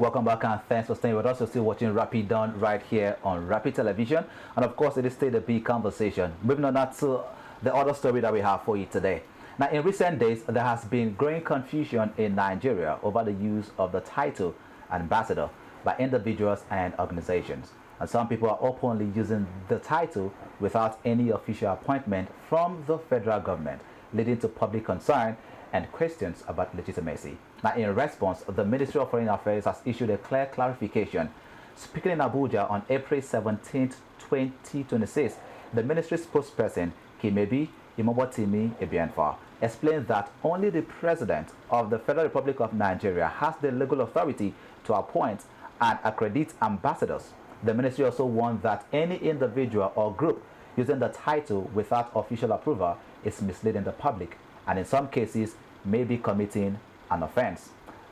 Welcome back and thanks for staying with us. You're still watching Rapid Done right here on Rapid Television. And of course, it is still the big conversation. Moving on now to the other story that we have for you today. Now, in recent days, there has been growing confusion in Nigeria over the use of the title ambassador by individuals and organizations. And some people are openly using the title without any official appointment from the federal government, leading to public concern and questions about legitimacy. Now, in response, the Ministry of Foreign Affairs has issued a clear clarification. Speaking in Abuja on April 17, 2026, the ministry's spokesperson, Kimebi Imobotimi Ebianfa, explained that only the President of the Federal Republic of Nigeria has the legal authority to appoint and accredit ambassadors. The ministry also warned that any individual or group using the title without official approval is misleading the public and in some cases may be committing an offense.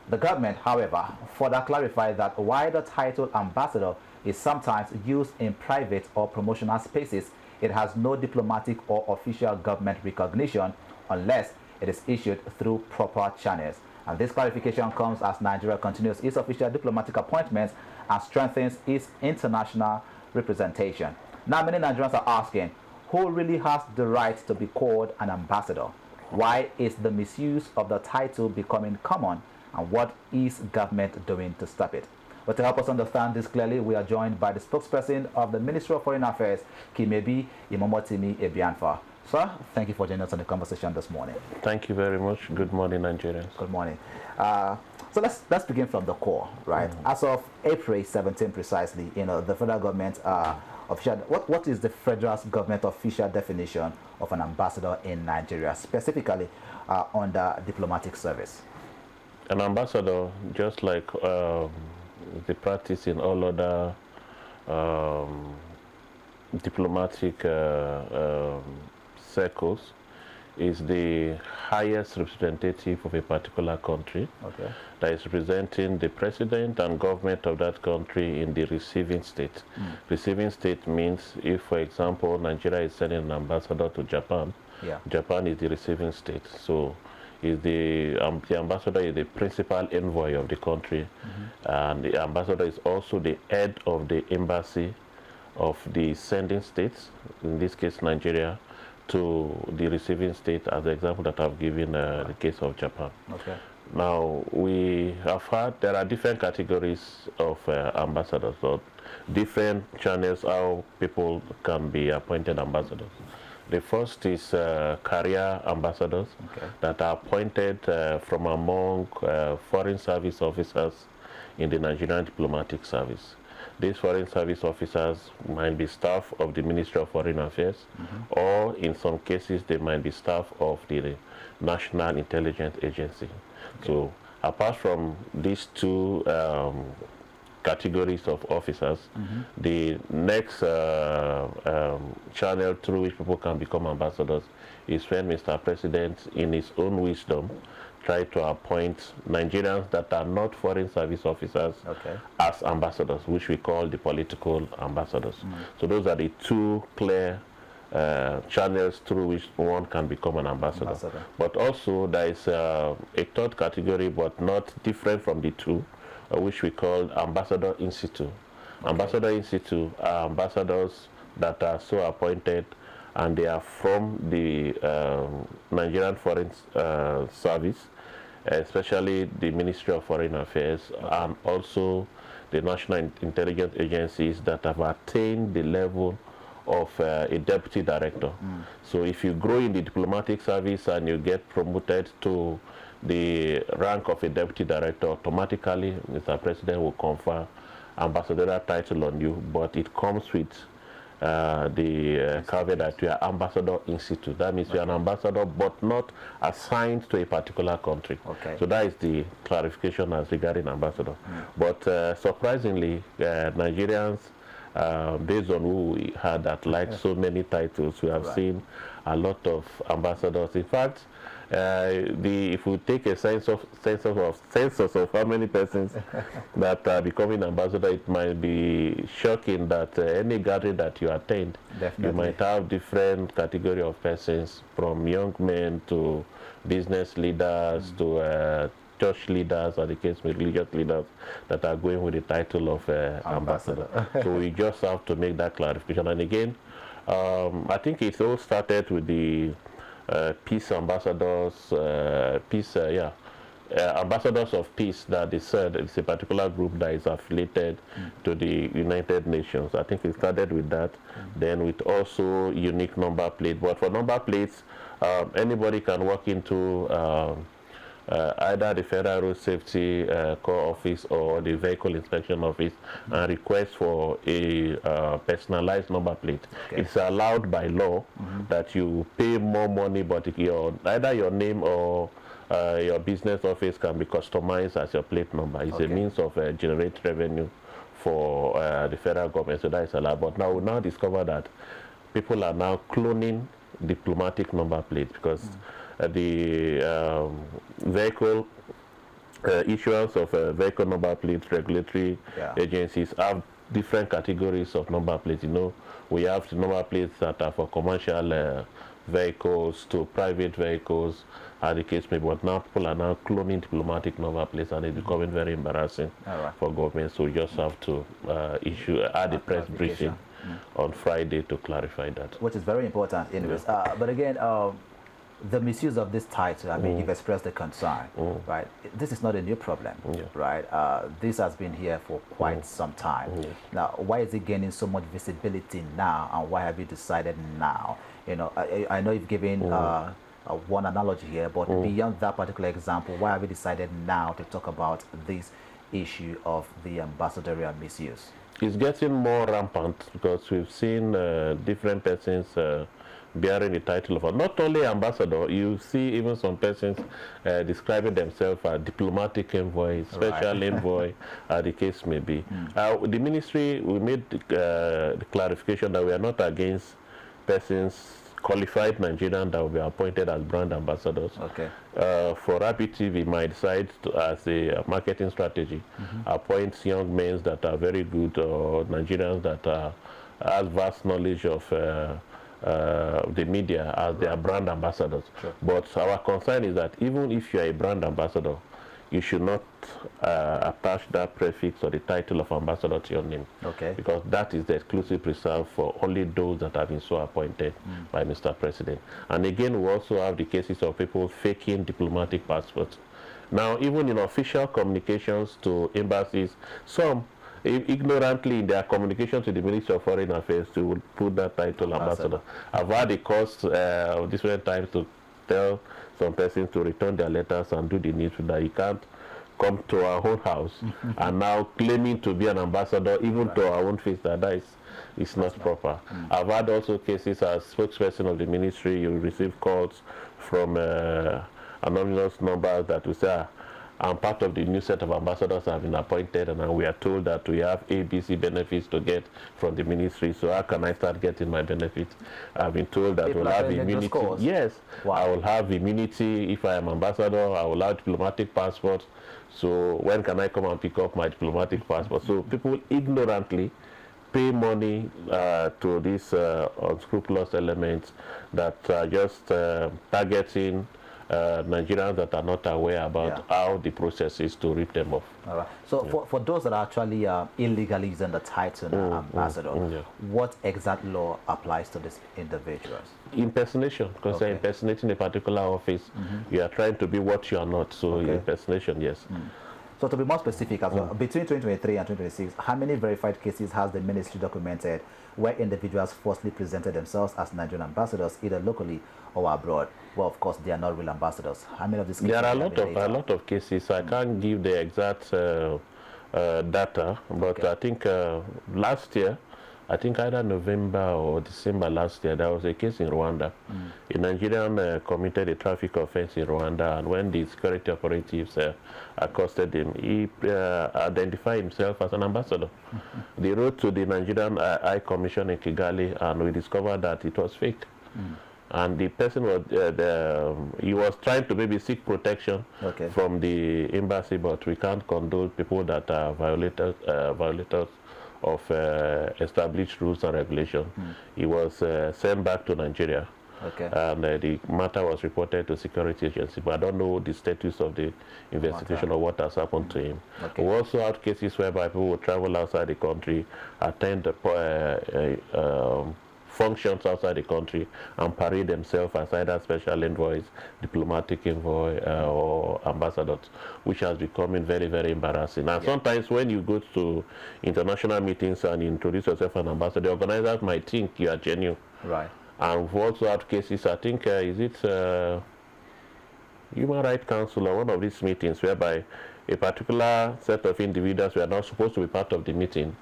The government, however, further clarified that while the title ambassador is sometimes used in private or promotional spaces, it has no diplomatic or official government recognition unless it is issued through proper channels. And this clarification comes as Nigeria continues its official diplomatic appointments and strengthens its international representation. Now, many Nigerians are asking, who really has the right to be called an ambassador? Why is the misuse of the title becoming common, and what is government doing to stop it? But to help us understand this clearly, we are joined by the spokesperson of the Ministry of Foreign Affairs, Kimebi Imomotimi Ebianfa. Sir, thank you for joining us on the conversation this morning. Thank you very much. Good morning, Nigerians. Good morning. So let's begin from the core, right? As of April 17 precisely, the federal government official, what is the federal government official definition of an ambassador in Nigeria, specifically under diplomatic service? An ambassador, just like the practice in all other diplomatic circles, is the highest representative of a particular country that is representing the president and government of that country in the receiving state. Receiving state means if, for example, Nigeria is sending an ambassador to Japan, Japan is the receiving state. So is the ambassador is the principal envoy of the country, and the ambassador is also the head of the embassy of the sending states, in this case Nigeria, to the receiving state, as the example that I've given the case of Japan. Now, we have had, there are different categories of ambassadors, or different channels how people can be appointed ambassadors. The first is career ambassadors that are appointed from among foreign service officers in the Nigerian diplomatic service. These foreign service officers might be staff of the Ministry of Foreign Affairs, or in some cases they might be staff of the National Intelligence Agency. So apart from these two categories of officers, the next channel through which people can become ambassadors is when Mr. President, in his own wisdom, try to appoint Nigerians that are not foreign service officers as ambassadors, which we call the political ambassadors. So those are the two clear channels through which one can become an ambassador. But also there is a third category, but not different from the two, which we call ambassador in situ. Ambassador in situ are ambassadors that are so appointed, and they are from the Nigerian Foreign Service, especially the Ministry of Foreign Affairs, and also the National Intelligence Agencies that have attained the level of a deputy director. So if you grow in the diplomatic service and you get promoted to the rank of a deputy director, automatically Mr. President will confer ambassadorial title on you, but it comes with the caveat that you are ambassador in situ. That means you are an ambassador but not assigned to a particular country. So that is the clarification as regarding ambassador. But surprisingly, Nigerians, based on who we had that like so many titles, we have seen a lot of ambassadors. In fact, if we take a census of how many persons that are becoming ambassador, it might be shocking that any gathering that you attend, you might have different category of persons, from young men to business leaders to church leaders, or the case with religious leaders, that are going with the title of ambassador. So we just have to make that clarification. And again, I think it all started with the peace ambassadors, ambassadors of peace, that they said it's a particular group that is affiliated to the United Nations. I think it started with that, then with also unique number plate. But for number plates, anybody can walk into either the Federal Road Safety Corps office or the Vehicle Inspection Office and request for a personalized number plate. Okay. It's allowed by law that you pay more money, but either your name or your business office can be customized as your plate number. It's a means of generate revenue for the federal government, so that is allowed. But now we now discover that people are now cloning diplomatic number plates, because the vehicle issuance of vehicle number plates, regulatory agencies have different categories of number plates. You know, we have the number plates that are for commercial vehicles to private vehicles, as the case may be. But now people are now cloning diplomatic number plates, and it's becoming very embarrassing for government. So we just have to add a press briefing on Friday to clarify that. Which is very important anyways. But again, the misuse of this title, I mean, you've expressed the concern, right? This is not a new problem, right? This has been here for quite some time. Now, why is it gaining so much visibility now, and why have you decided now? You know, I know you've given one analogy here, but beyond that particular example, why have you decided now to talk about this issue of the ambassadorial misuse? It's getting more rampant because we've seen different persons bearing the title of not only ambassador. You see even some persons describing themselves as diplomatic envoy, special envoy, the case may be. The ministry, we made the clarification that we are not against persons, qualified Nigerians, that will be appointed as brand ambassadors. For Rapid TV, might decide to, as a marketing strategy, appoint young men that are very good, or Nigerians that have vast knowledge of the media as their brand ambassadors. But our concern is that even if you are a brand ambassador, you should not attach that prefix or the title of ambassador to your name, because that is the exclusive reserve for only those that have been so appointed by Mr. President. And again, we also have the cases of people faking diplomatic passports. Now, even in official communications to embassies, some ignorantly in their communication to the Ministry of Foreign Affairs to put that title ambassador. I've had the cost of different times to tell some persons to return their letters and do the needful, that you can't come to our own house and now claiming to be an ambassador, even to our own face, that is not proper. I've had also cases as spokesperson of the ministry, you receive calls from anonymous numbers that will say, I'm part of the new set of ambassadors that have been appointed, and we are told that we have ABC benefits to get from the ministry. So how can I start getting my benefits? I've been told that we'll have immunity. Yes, I will have immunity if I am ambassador. I will have diplomatic passport. So when can I come and pick up my diplomatic passport? So people ignorantly pay money to these unscrupulous elements that are just targeting Nigerians that are not aware about how the process is to rip them off. So for those that are actually illegally using the title ambassador, what exact law applies to these individuals? Impersonation, because they're impersonating a particular office. You are trying to be what you are not. So impersonation, yes. So to be more specific, as well, between 2023 and 2026, how many verified cases has the ministry documented where individuals falsely presented themselves as Nigerian ambassadors, either locally or abroad? Well, of course, they are not real ambassadors. How many of these cases? There are a lot of cases. I can't give the exact data, but I think last year, I think either November or December last year, there was a case in Rwanda. A Nigerian committed a traffic offense in Rwanda, and when the security operatives accosted him, he identified himself as an ambassador. They wrote to the Nigerian High Commission in Kigali, and we discovered that it was fake. And the person was, he was trying to maybe seek protection from the embassy, but we can't condone people that are violators of established rules and regulations. He was sent back to Nigeria, Okay. And the matter was reported to security agency, but I don't know the status of the investigation or what has happened to him. Okay. We also had cases whereby people will travel outside the country, attend functions outside the country, and parade themselves as either special envoys, diplomatic envoy, or ambassadors, which has becoming very, very embarrassing. And sometimes when you go to international meetings and introduce yourself as an ambassador, the organizers might think you are genuine. Right. And we've also had cases, I think, is it Human Rights Council or one of these meetings whereby a particular set of individuals were not supposed to be part of the meeting.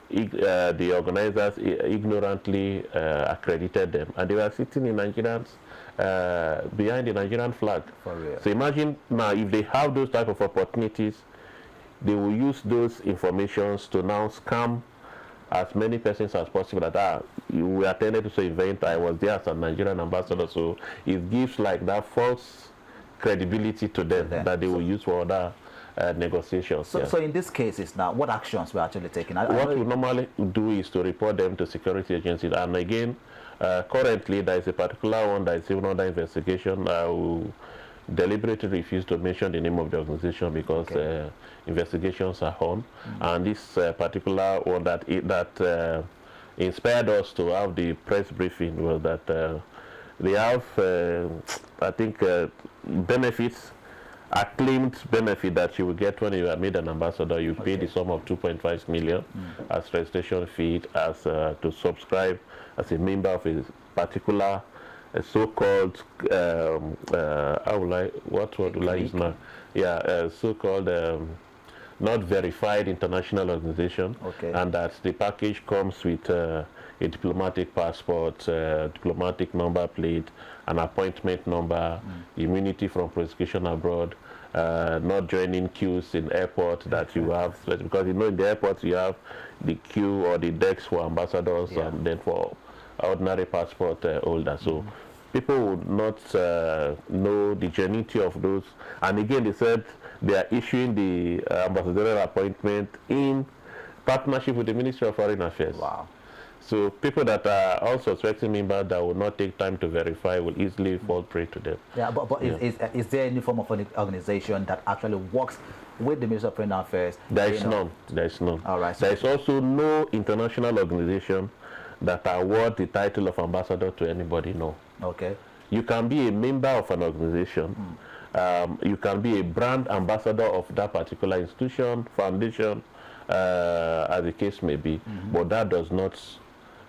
The organizers ignorantly accredited them, and they were sitting in Nigerians behind the Nigerian flag. For real. So imagine now, if they have those type of opportunities, they will use those informations to now scam as many persons as possible that we attended to the event, I was there as a Nigerian ambassador. So it gives like that false credibility to them that they will use for other negotiations. So in these cases now, what actions we're actually taking? What we normally do is to report them to security agencies. And again, currently there is a particular one that is even under investigation. I will deliberately refuse to mention the name of the organization because investigations are on. And this particular one that inspired us to have the press briefing was that they have, I think, benefits, acclaimed benefit that you will get when you are made an ambassador. You pay the sum of 2.5 million as registration fee, as to subscribe as a member of a particular so-called what word will I use now? So-called not verified international organization, and that the package comes with a diplomatic passport, diplomatic number plate, an appointment number, immunity from prosecution abroad, not joining queues in airport that you have, because you know in the airport you have the queue or the decks for ambassadors and then for ordinary passport holders. So people would not know the genuinity of those. And again, they said they are issuing the ambassadorial appointment in partnership with the Ministry of Foreign Affairs. Wow. So people that are also suspecting members that will not take time to verify will easily fall prey to them. Yeah, but is there any form of an organization that actually works with the Ministry of Foreign Affairs? There is none. There is none. All right. There is also no international organization that award the title of ambassador to anybody. No. Okay. You can be a member of an organization. You can be a brand ambassador of that particular institution, foundation, as the case may be, but that does not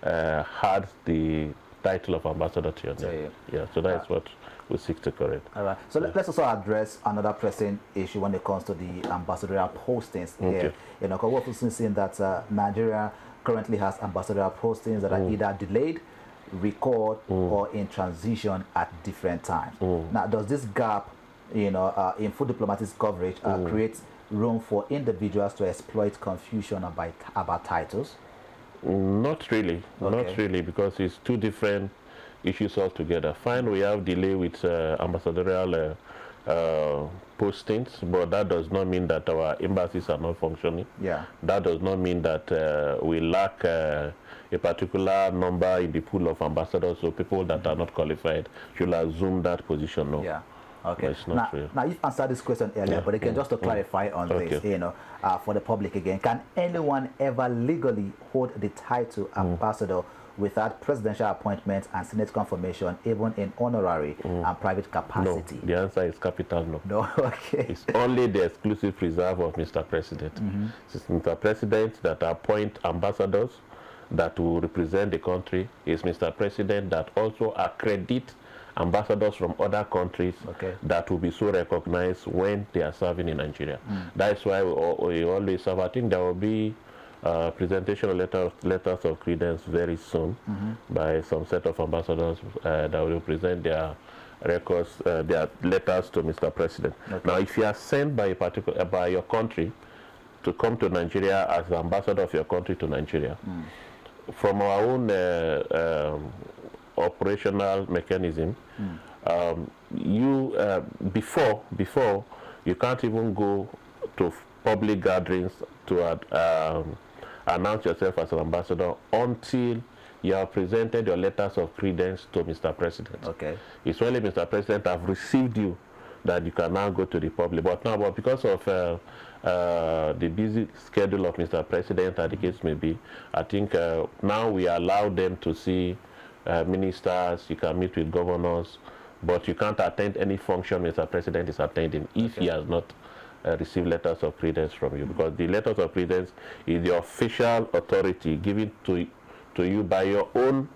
add the title of ambassador to your name. So that is what we seek to correct. All right. So let's also address another pressing issue when it comes to the ambassadorial postings here. You know, because we're also seeing that Nigeria currently has ambassadorial postings that are either delayed, recalled, or in transition at different times. Now, does this gap, you know, in full diplomatic coverage create room for individuals to exploit confusion about titles? Not really. Not really, because it's two different issues altogether. Fine, we have delay with ambassadorial postings, but that does not mean that our embassies are not functioning. That does not mean that we lack a particular number in the pool of ambassadors, so people that are not qualified should assume that position. No. Okay. Now you've answered this question earlier, but again, just to clarify on this, you know, for the public again, can anyone ever legally hold the title ambassador without presidential appointment and Senate confirmation, even in honorary and private capacity? No. The answer is capital no. No. Okay. It's only the exclusive preserve of Mr. President. It's Mr. President that appoint ambassadors that will represent the country. It's Mr. President that also accredit ambassadors from other countries that will be so recognized when they are serving in Nigeria. That's why we always have, I think there will be presentation of letters of credence very soon by some set of ambassadors that will present their records, their letters to Mr. President. Now, if you are sent by by your country to come to Nigeria as the ambassador of your country to Nigeria, from our own operational mechanism, you before you can't even go to public gatherings to announce yourself as an ambassador until you have presented your letters of credence to Mr. President. Okay. It's only Mr. President have received you that you can now go to the public. But now, because of the busy schedule of Mr. President, as the case may be, I think now we allow them to see ministers, you can meet with governors, but you can't attend any function Mr. President is attending if he has not received letters of credence from you, because the letters of credence is the official authority given to you by your own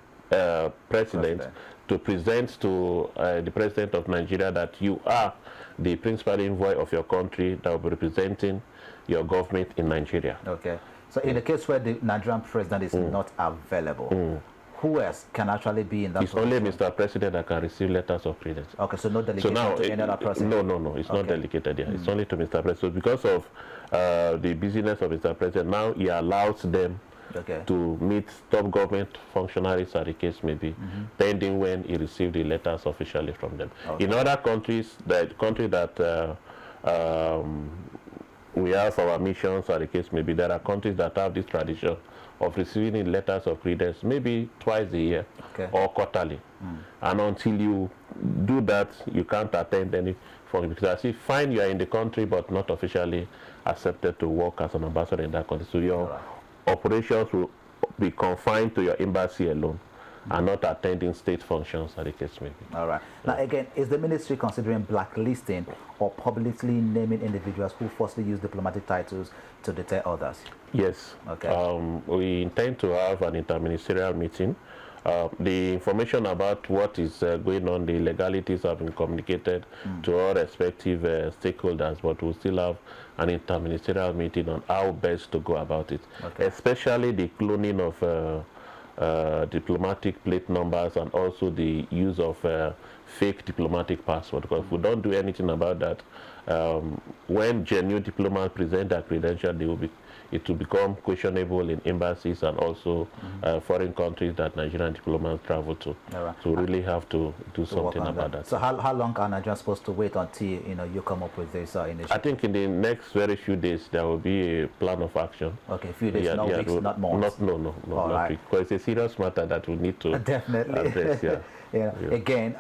president to present to the President of Nigeria that you are the principal envoy of your country that will be representing your government in Nigeria. Okay. So in the case where the Nigerian president is not available, who else can actually be in that position? It's only Mr. President that can receive letters of credence. Okay, so no delegation to any other person? No, it's not delegated here. It's only to Mr. President. So because of the busyness of Mr. President, now he allows them to meet top government functionaries, as the case may be, pending when he received the letters officially from them. Okay. In other countries, the country that we have our missions, as the case may be, there are countries that have this tradition of receiving letters of credence maybe twice a year or quarterly. And until you do that, you can't attend any function, because as if fine, you are in the country but not officially accepted to work as an ambassador in that country. So your operations will be confined to your embassy alone and not attending state functions, as the case may be. All right. Now, again, is the ministry considering blacklisting or publicly naming individuals who falsely use diplomatic titles to deter others? Yes. Okay. We intend to have an interministerial meeting. The information about what is going on, the legalities have been communicated to all respective stakeholders, but we'll still have an interministerial meeting on how best to go about it, especially the cloning of diplomatic plate numbers and also the use of fake diplomatic passport. Because if we don't do anything about that, when genuine diplomats present their credentials, it will become questionable in embassies and also foreign countries that Nigerian diplomats travel to. So we really have to do something about that. So how long are Nigerians supposed to wait until you come up with this initiative? I think in the next very few days there will be a plan of action. Okay, a few days, not weeks, not months. No, not weeks. Because it's a serious matter that we need to address. Again,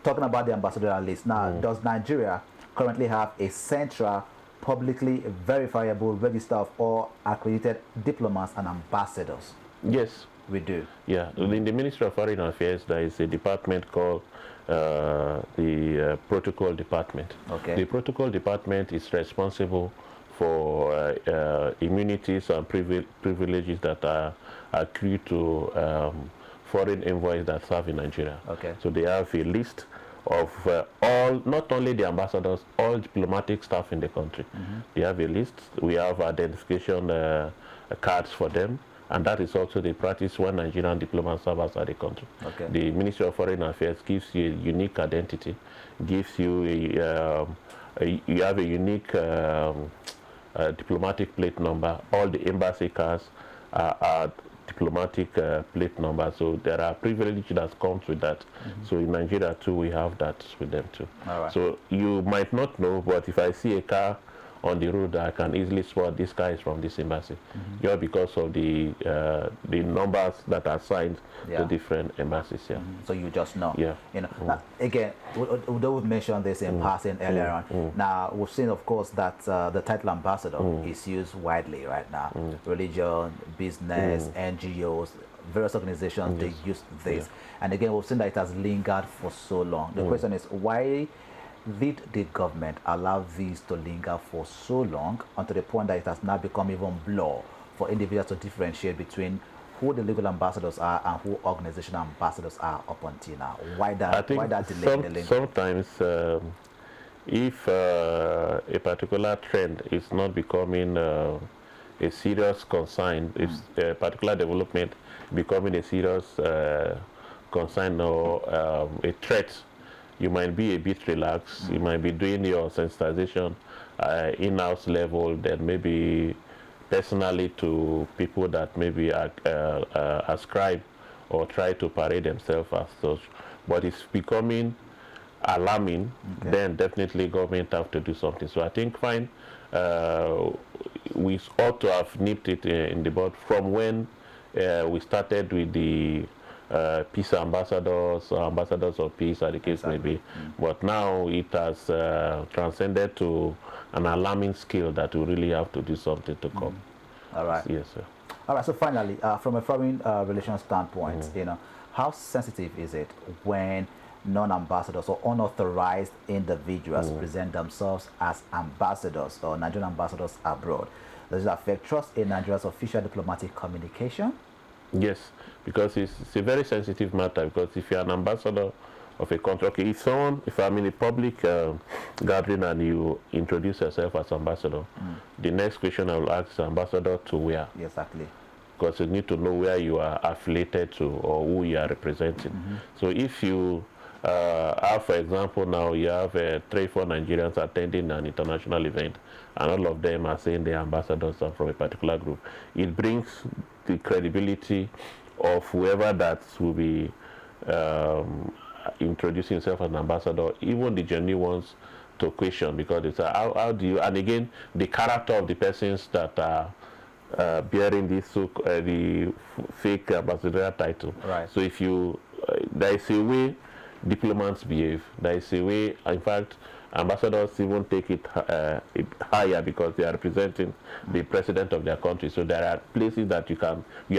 talking about the ambassadorial list now, does Nigeria currently have a central, publicly verifiable register of all accredited diplomats and ambassadors? Yes, we do. Yeah, in the Ministry of Foreign Affairs, there is a department called the Protocol Department. Okay. The Protocol Department is responsible for immunities and privileges that are accrued to foreign envoys that serve in Nigeria. Okay. So they have a list of all, not only the ambassadors, all diplomatic staff in the country. They have a list. We have identification cards for them, and that is also the practice when Nigerian diplomats serve outside the country. Okay. The Ministry of Foreign Affairs gives you a unique identity, gives you you have a unique diplomatic plate number. All the embassy cards are diplomatic plate number, so there are privileges that comes with that. So in Nigeria too, we have that with them too. So you might not know, but if I see a car on the road, I can easily spot this car is from this embassy, just because of the numbers that are assigned to different embassies. So you just know. Now, again, we've mentioned this in passing earlier on. Now we've seen, of course, that the title ambassador is used widely right now. Religion, business, NGOs, various organizations, they use this. And again, we've seen that it has lingered for so long. The question is, why did the government allow these to linger for so long, unto the point that it has now become even blur for individuals to differentiate between who the legal ambassadors are and who organizational ambassadors are up until now? Why that delay in the link? Sometimes if a particular trend is not becoming a serious concern, if a particular development becoming a serious concern or a threat, you might be a bit relaxed. You might be doing your sensitization in-house level, then maybe personally to people that maybe ascribe or try to parade themselves as such. But it's becoming alarming, then definitely government have to do something. So I think fine, we ought to have nipped it in the bud from when we started with the peace ambassadors, or ambassadors of peace, as the case may be. But now it has transcended to an alarming scale that we really have to do something to come. All right. Yes, sir. All right. So finally, from a foreign relations standpoint, you know, how sensitive is it when non-ambassadors or unauthorized individuals present themselves as ambassadors or Nigerian ambassadors abroad? Does it affect trust in Nigeria's official diplomatic communication? Yes, because it's a very sensitive matter. Because if you're an ambassador of a country, okay, if I'm in a public gathering and you introduce yourself as ambassador, the next question I will ask is ambassador to where? Exactly. Because you need to know where you are affiliated to or who you are representing. So if you have, for example, now you have 3-4 Nigerians attending an international event, and all of them are saying they're ambassadors are from a particular group, it brings the credibility of whoever that will be introducing himself as an ambassador, even the genuine ones, to question, because it's how do you, and again, the character of the persons that are bearing this the fake ambassadorial title. Right. So if you, there is a way diplomats behave. There is a way, in fact, ambassadors even take it higher because they are representing the president of their country. So there are places that you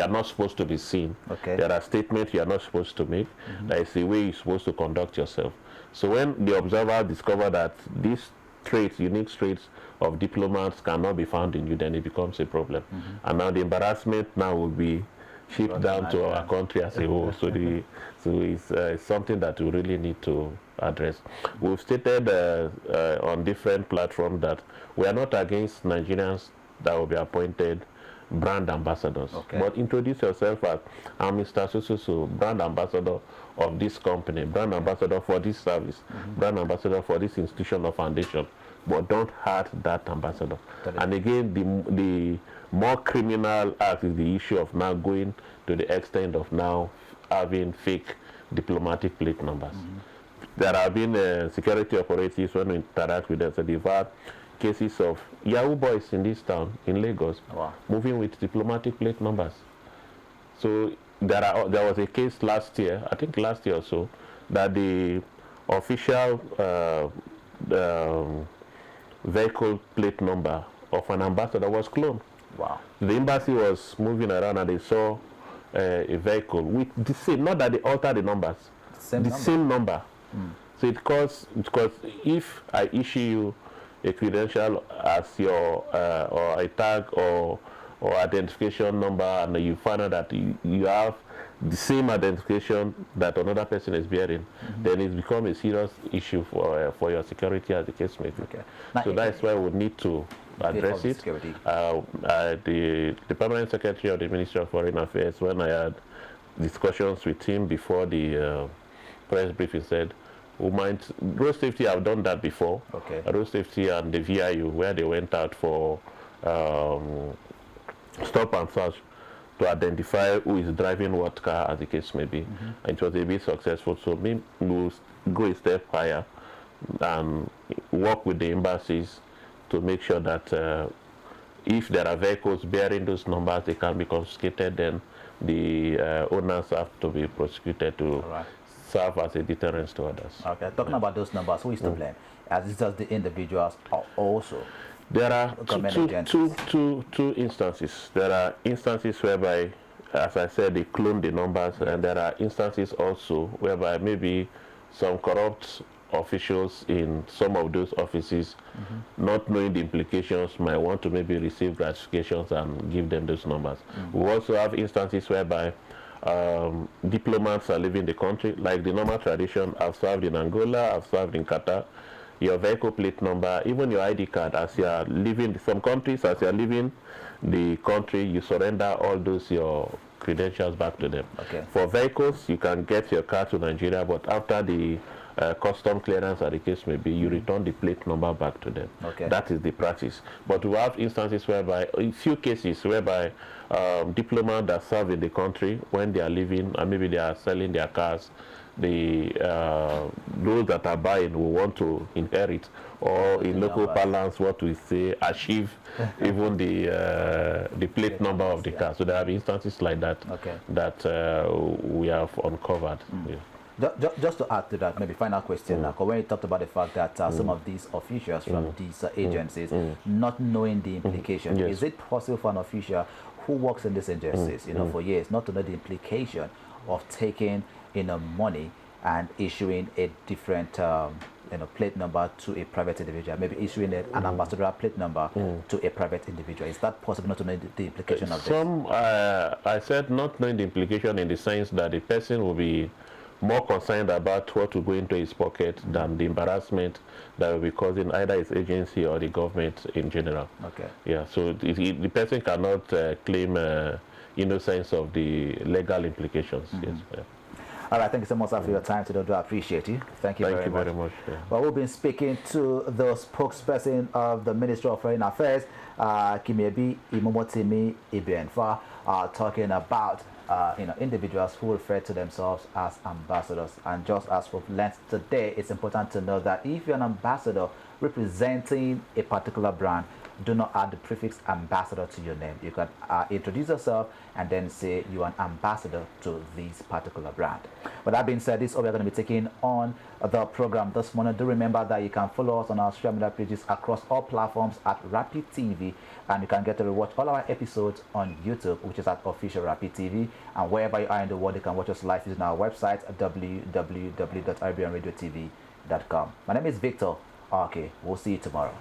are not supposed to be seen. Okay. There are statements you are not supposed to make. There is a way you're supposed to conduct yourself. So when the observer discover that these traits, unique traits of diplomats cannot be found in you, then it becomes a problem. And now the embarrassment now will be shipped down to our country as a whole. So it's something that we really need to address. We've stated on different platforms that we are not against Nigerians that will be appointed brand ambassadors. Okay. But introduce yourself as, I'm Mr. So, brand ambassador of this company, brand ambassador for this service, brand ambassador for this institution or foundation. But don't hurt that ambassador. And again, the more criminal act is the issue of now going to the extent of now having fake diplomatic plate numbers. There have been security operatives when we interact with them, so they've had cases of Yahoo boys in this town, in Lagos, moving with diplomatic plate numbers. So there was a case last year, I think last year or so, that the official vehicle plate number of an ambassador was cloned. Wow. The embassy was moving around and they saw a vehicle with the same, not that they altered the numbers, same number. So because if I issue you a credential as your or a tag or identification number, and you find out that you have the same identification that another person is bearing, then it's become a serious issue for your security, as the case may be. Okay. So that's why we need to address it. The permanent secretary of the Ministry of Foreign Affairs, when I had discussions with him before the press briefing, said, road safety have done that before. Okay. Road safety and the VIU, where they went out for stop and search to identify who is driving what car, as the case may be. And it was a bit successful. So we will go a step higher and work with the embassies to make sure that if there are vehicles bearing those numbers, they can be confiscated, then the owners have to be prosecuted to serve as a deterrence to others. Okay, talking about those numbers, who is to blame? As it's just the individuals or also? There are two instances. There are instances whereby, as I said, they clone the numbers, and there are instances also whereby maybe some corrupt officials in some of those offices, not knowing the implications, might want to maybe receive gratifications and give them those numbers. We also have instances whereby diplomats are leaving the country, like the normal tradition. I've served in Angola, I've served in Qatar. Your vehicle plate number, even your ID card, as you are leaving some countries, as you are leaving the country, you surrender all those your credentials back to them. Okay. For vehicles, you can get your car to Nigeria, but after the custom clearance, or the case may be, you return the plate number back to them. Okay. That is the practice. But we have instances whereby, a few cases whereby diplomats that serve in the country, when they are leaving, and maybe they are selling their cars, those that are buying will want to inherit, or in local parlance, what we say, achieve even the plate number of the car. So there are instances like that that we have uncovered. Just to add to that, maybe final question, when you talked about the fact that some of these officials from these agencies not knowing the implication, is it possible for an official who works in these agencies, for years, not to know the implication of taking, money and issuing a different, plate number to a private individual, maybe issuing an ambassadorial plate number to a private individual? Is that possible, not to know the implication of this? I said not knowing the implication in the sense that the person will be more concerned about what will go into his pocket than the embarrassment that will be causing either his agency or the government in general. Yeah, so the person cannot claim innocence of the legal implications. All right, thank you so much for your time today. I appreciate you. Thank you very much. Well, we've been speaking to the spokesperson of the Ministry of Foreign Affairs, Kimebi Imomotimi Ibienfa, talking about individuals who refer to themselves as ambassadors. And just as we've learned today, it's important to know that if you're an ambassador representing a particular brand, do not add the prefix ambassador to your name. You can introduce yourself and then say you are an ambassador to this particular brand. But that being said, this is all we're going to be taking on the program this morning. Do remember that you can follow us on our social media pages across all platforms at Rapid TV, and you can get to watch all our episodes on YouTube, which is at Official Rapid TV, and wherever you are in the world, you can watch us live using our website at www.ibnradiotv.com. My name is Victor. Okay, we'll see you tomorrow.